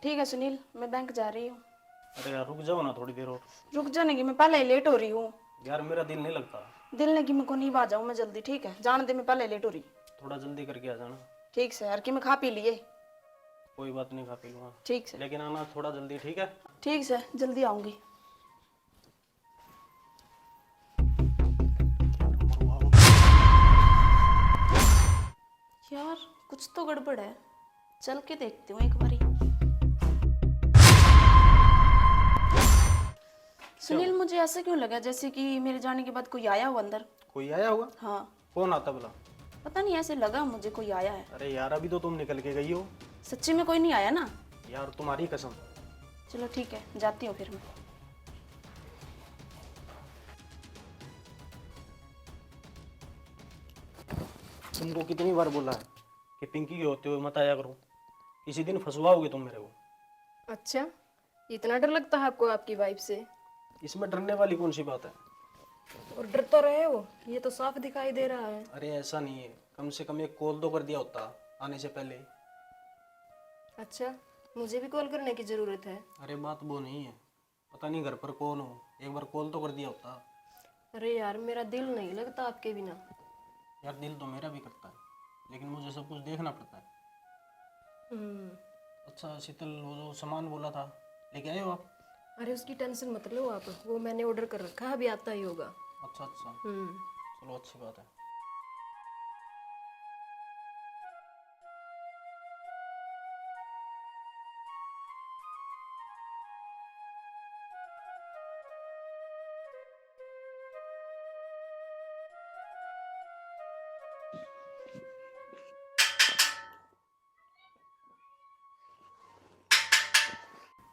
ठीक है सुनील, मैं बैंक जा रही हूँ। अरे यार रुक जाओ ना थोड़ी देर और। रुक जाने की, मैं पहले ही लेट हो रही हूँ। यार मेरा दिल नहीं लगता। दिल ने की मैं को नहीं आ जाऊँ मैं जल्दी, ठीक है जान दे, मैं पहले लेट हो रही। थोड़ा जल्दी करके आ जाना। ठीक से यार, कि मैं खा पी लिए। कोई बात नहीं, खा पी लूंगा। ठीक से। लेकिन आना थोड़ा जल्दी, ठीक है? ठीक से, जल्दी आऊंगी। यार कुछ तो गड़बड़ है, चल के देखती हूँ एक बारी। सुनील मुझे ऐसा क्यों लगा जैसे कि मेरे जाने के बाद कोई आया हो अंदर। कोई आया होगा? हाँ कौन आता भला? पता नहीं, ऐसे लगा मुझे कोई आया है। अरे यार अभी तो तुम निकल के गई हो। सच्ची में कोई नहीं आया ना? यार तुम्हारी कसम। चलो ठीक है, जाती हूँ फिर मैं। तुमको कितनी बार बोला है कि पिंकी के होते हुए मत आया करो, किसी दिन फंसवाओगे तुम मेरे को। अच्छा, इतना डर लगता है आपको आपकी वाइफ से? इसमें डरने वाली कौन सी बात है? और डर तो रहे हो, ये तो साफ दिखाई दे रहा है। अरे ऐसा नहीं है, कम से कम एक कॉल तो कर दिया होता आने से पहले। अच्छा, मुझे भी कॉल करने की जरूरत है? अरे बात वो नहीं है, पता नहीं घर पर कौन हो, एक बार कॉल तो कर दिया होता। अरे यार मेरा दिल नहीं लगता आपके बिना। यार दिल तो मेरा भी करता है, लेकिन मुझे सब कुछ देखना पड़ता है। अच्छा शीतल, वो जो सामान बोला था लेके आए हो आप? अरे उसकी टेंशन मत लो आप, वो मैंने ऑर्डर कर रखा है, अभी आता ही होगा। अच्छा अच्छा, चलो अच्छी बात है।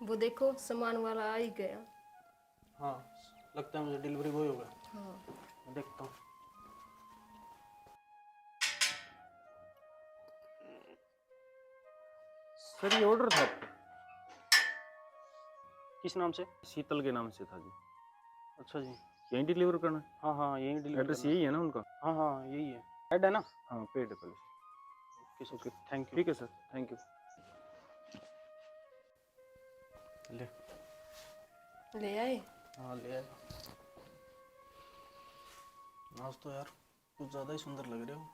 वो देखो सामान वाला आ ही गया। हाँ लगता है मुझे डिलीवरी बॉय होगा। हाँ। मैं देखता हूँ। सर ये ऑर्डर था आपका? किस नाम से? शीतल के नाम से था जी। अच्छा जी। यहीं डिलीवर करना है? हाँ हाँ यही डिलीवरी एड्रेस यही है ना उनका? हाँ हाँ यही है, ऐड है ना? हाँ पेड है पहले। Okay thank you. ठीक है सर, थैंक यू। ले। ले आए? हाँ ले आया। आज तो यार कुछ ज़्यादा ही सुंदर लग रहे हो।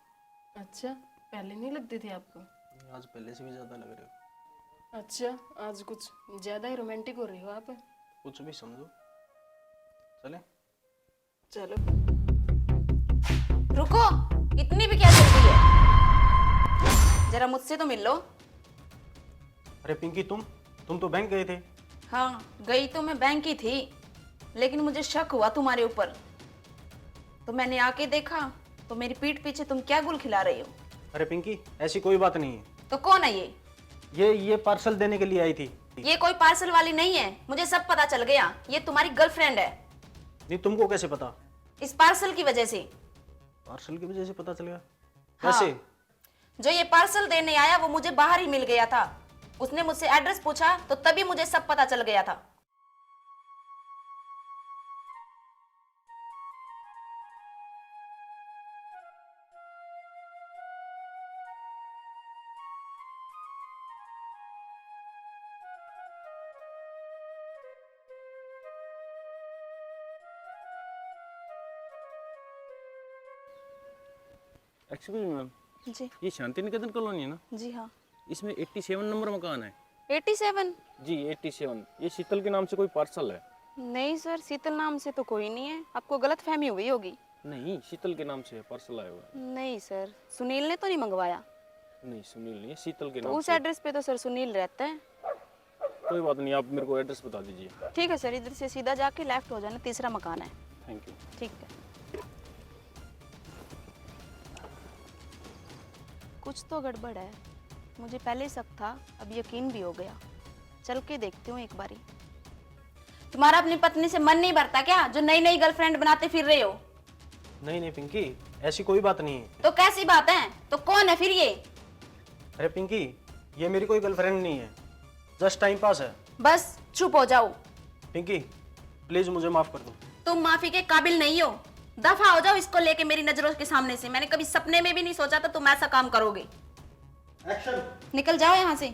अच्छा, पहले नहीं लगते थे आपको? आज पहले से भी ज़्यादा लग रहे हो। अच्छा, आज कुछ ज्यादा ही रोमांटिक हो रहे हो आप। कुछ भी समझो। चले? चलो। रुको, इतनी भी क्या जल्दी है, जरा मुझसे तो मिल लो। अरे पिंकी तुम तो बैंक गए थे। हाँ गई तो मैं बैंक ही थी, लेकिन मुझे शक हुआ तुम्हारे ऊपर, तो मैंने आके देखा तो मेरी पीठ पीछे तुम क्या गुल खिला रही हो। अरे पिंकी ऐसी कोई बात नहीं है। तो कौन है ये? ये पार्सल देने के लिए आई थी। ये कोई पार्सल वाली नहीं है, मुझे सब पता चल गया, ये तुम्हारी गर्लफ्रेंड है। नहीं तुमको कैसे पता? इस पार्सल की वजह से। पार्सल की वजह से पता चल गया? हाँ। कैसे? जो ये पार्सल देने आया वो मुझे बाहर ही मिल गया था, उसने मुझसे एड्रेस पूछा तो तभी मुझे सब पता चल गया था। एक्सक्यूज मी मैम, जी ये शांति निकेतन कॉलोनी है ना? जी हाँ। इसमें 87 नंबर मकान है। 87? जी 87। ये शीतल के नाम से कोई पार्सल है? नहीं सर, शीतल नाम से तो कोई नहीं है, आपको गलत फहमी हुई होगी। नहीं, शीतल के नाम से है, पार्सल आया हुआ है। नहीं सर, सुनील ने तो नहीं मंगवाया। नहीं सुनील नहीं है, शीतल के तो नाम उस से। एड्रेस पे तो सर सुनील रहता है। कोई बात नहीं, आप मेरे को एड्रेस बता दीजिए। ठीक है सर, इधर से सीधा जाके लेफ्ट हो जाना, तीसरा मकान है। Thank you. ठीक है। कुछ तो गड़बड़ है, मुझे पहले शक था, अब यकीन भी हो गया। चल के देखती हूँ एक बारी। तुम्हारा अपनी पत्नी से मन नहीं भरता क्या, जो नई नई गर्लफ्रेंड बनाते फिर रहे हो? नहीं नहीं पिंकी, ऐसी कोई बात नहीं है। तो कैसी बात है? तो कौन है फिर ये? अरे पिंकी, ये मेरी कोई गर्लफ्रेंड नहीं है, जस्ट टाइम पास है। बस चुप हो जाओ। पिंकी प्लीज मुझे माफ कर दो। तुम माफी के काबिल नहीं हो, दफा हो जाओ इसको लेके मेरी नजरों के सामने से। मैंने कभी सपने में भी नहीं सोचा था तुम ऐसा काम करोगे। एक्शन। निकल जाओ यहाँ से।